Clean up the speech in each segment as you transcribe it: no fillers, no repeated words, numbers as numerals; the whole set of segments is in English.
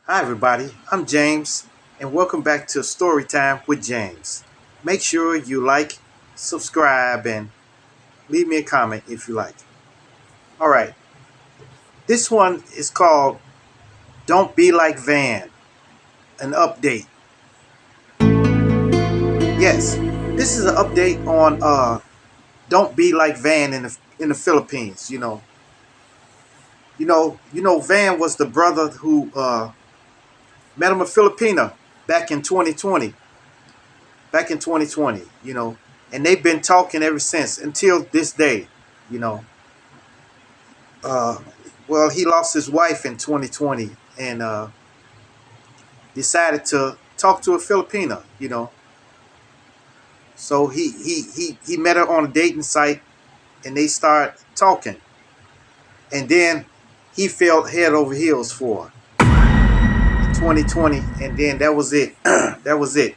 Hi, everybody. I'm James, and welcome back to Storytime with James. Make sure you like, subscribe, and leave me a comment if you like. All right, this one is called Don't Be Like Van, an update. Yes, this is an update on Don't Be Like Van in the Philippines. Van was the brother who met him a Filipina back in 2020. Back in 2020, and they've been talking ever since until this day, you know. Uh, well, he lost his wife in 2020 and decided to talk to a Filipina, So he met her on a dating site and they start talking, and then he fell head over heels for her in 2020, and then that was it. That was it.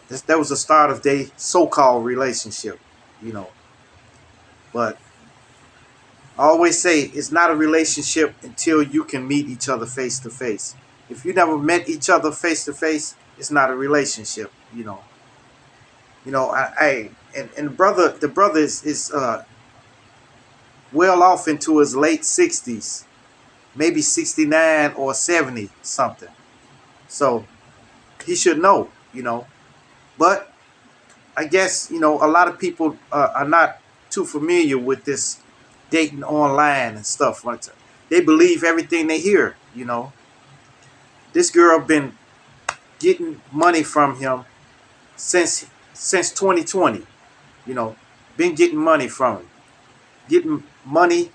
That was the start of their so-called relationship, you know. But I always say it's not a relationship until you can meet each other face to face. If you never met each other face to face, it's not a relationship. And the brother is well off into his late 60s, maybe 69 or 70 something. So he should know. But I guess a lot of people are not too familiar with this dating online and stuff like that. They believe everything they hear. This girl been getting money from him since 2020. You know, been getting money from him, getting money,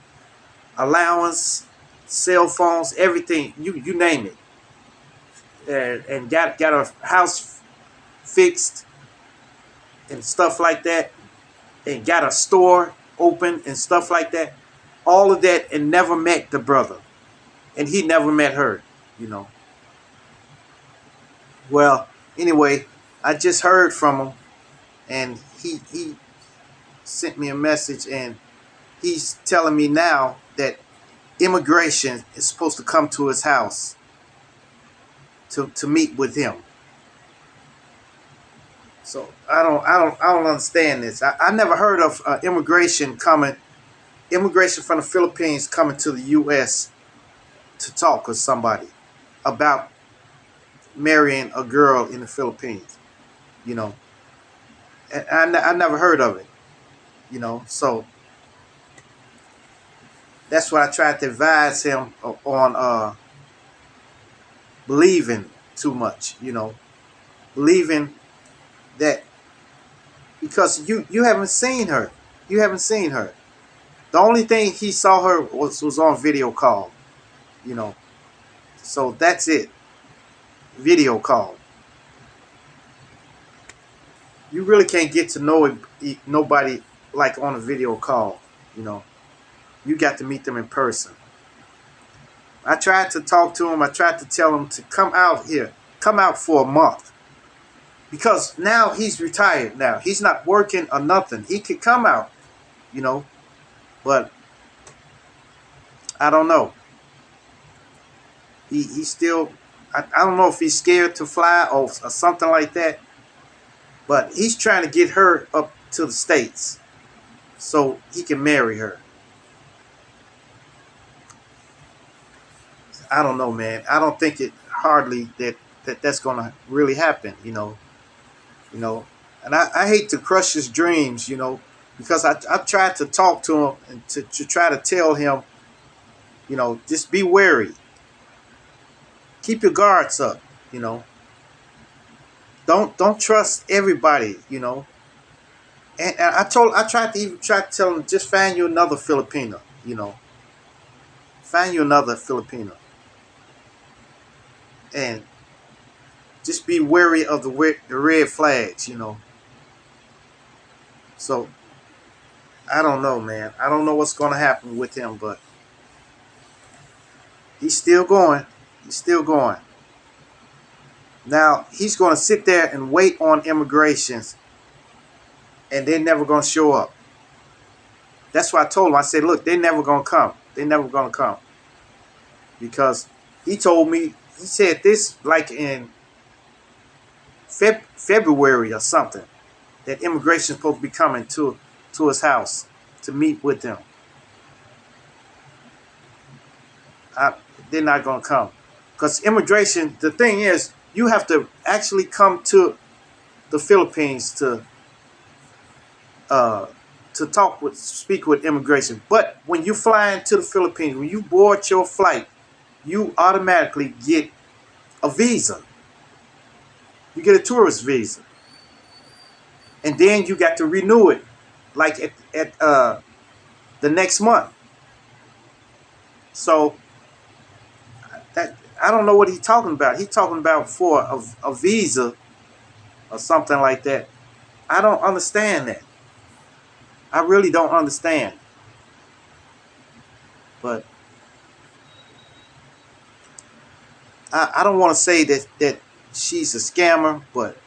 allowance, cell phones, everything you name it, and got a house fixed and stuff like that, and got a store open and stuff like that. All of that, and never met the brother, and he never met her. You know. Well, anyway, I just heard from him, and he sent me a message, and he's telling me now that immigration is supposed to come to his house to meet with him. So I don't understand this. I never heard of immigration from the Philippines coming to the U.S. to talk with somebody about marrying a girl in the Philippines. You know, and I never heard of it. So that's what I tried to advise him on believing too much. Believing that because you haven't seen her. You haven't seen her. The only thing he saw her was on video call. You know, so that's it. Video call. You really can't get to know nobody like on a video call. You know, you got to meet them in person. I tried to talk to him. I tried to tell him to come out here, come out for a month, because now he's retired. Now he's not working or nothing. He could come out, you know, but I don't know. He still. I don't know if he's scared to fly or something like that. But he's trying to get her up to the States so he can marry her. I don't know, man. I don't think it hardly that's gonna really happen. You know. And I hate to crush his dreams. Because I've tried to talk to him and to try to tell him, just be wary. Keep your guards up. You know. Don't trust everybody. And I tried to even try to tell him, just find you another Filipino. Find you another Filipino, and just be wary of the red flags. So I don't know, man. I don't know what's going to happen with him, but he's still going. He's still going. Now he's going to sit there and wait on immigrations, and they're never going to show up. That's why I told him. I said, look, they're never going to come. They're never going to come, because he told me he said this like in February or something, that immigration is supposed to be coming to his house to meet with him. I, they're not gonna come because immigration. The thing is, you have to actually come to the Philippines uh, to speak with immigration. But when you fly into the Philippines, when you board your flight, you automatically get a visa. You get a tourist visa, and then you got to renew it, like at the next month. So that I don't know what he's talking about. He's talking about for a visa or something like that. I don't understand that. I really don't understand. But I don't want to say that she's a scammer, but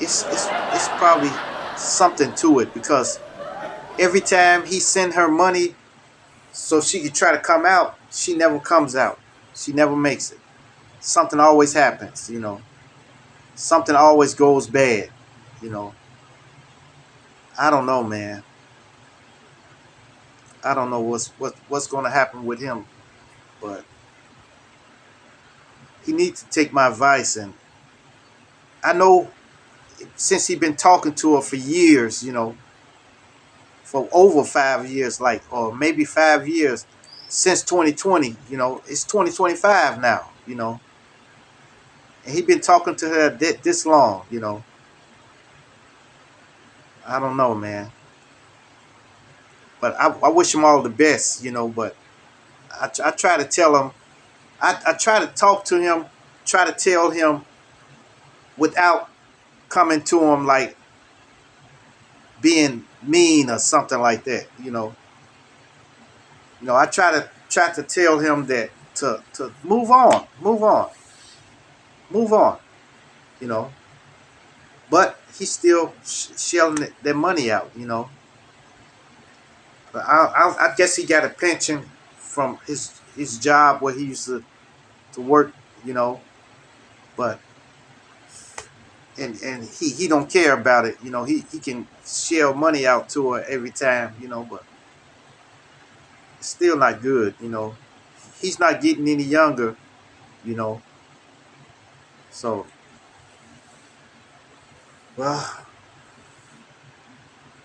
it's probably something to it because every time he send her money so she could try to come out, she never comes out. She never makes it. Something always happens, you know. Something always goes bad, you know. I don't know, man. I don't know what's going to happen with him, but he needs to take my advice. And I know since he been talking to her for years, you know, for over 5 years, like, or maybe 5 years since 2020. You know, it's 2025 now. You know, and he been talking to her this long. You know, I don't know, man. But I wish him all the best. You know, but I try to tell him. I try to talk to him. Try to tell him without coming to him like being mean or something like that. I try to tell him that to move on. You know, but he's still shelling their money out. You know, but I guess he got a pension from his job where he used to work. You know, but and he don't care about it. You know, he can shell money out to her every time. You know, but it's still not good. You know, he's not getting any younger. You know, so well,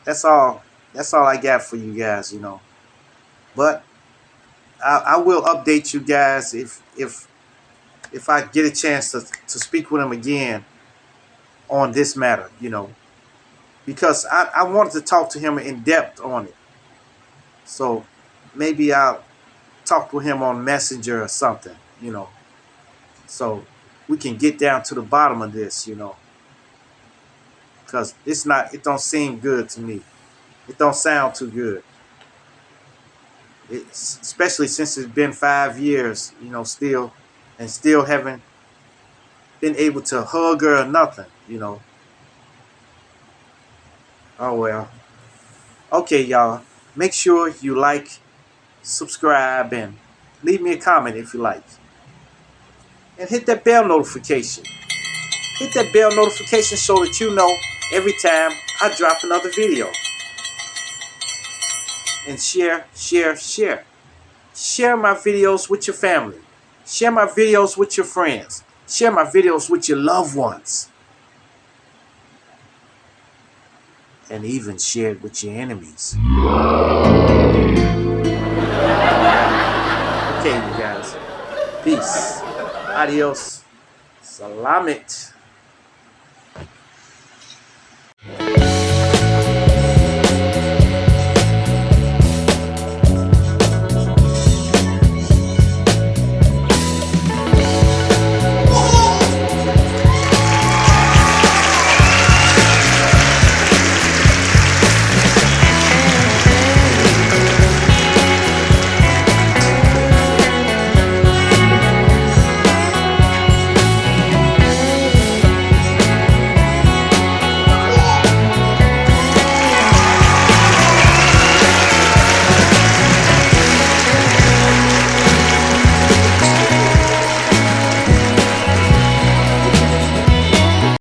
that's all. That's all I got for you guys. You know, but I will update you guys if I get a chance to speak with him again on this matter, you know, because I wanted to talk to him in depth on it. So maybe I'll talk with him on Messenger or something, you know, so we can get down to the bottom of this, you know, because it don't seem good to me. It don't sound too good. Especially since it's been 5 years, you know, still haven't been able to hug her or nothing, you know. Oh well. Okay, y'all. Make sure you like, subscribe, and leave me a comment if you like. And hit that bell notification. Hit that bell notification so that you know every time I drop another video. And share, share, share. Share my videos with your family. Share my videos with your friends. Share my videos with your loved ones. And even share it with your enemies. Okay, you guys. Peace. Adios. Salamit.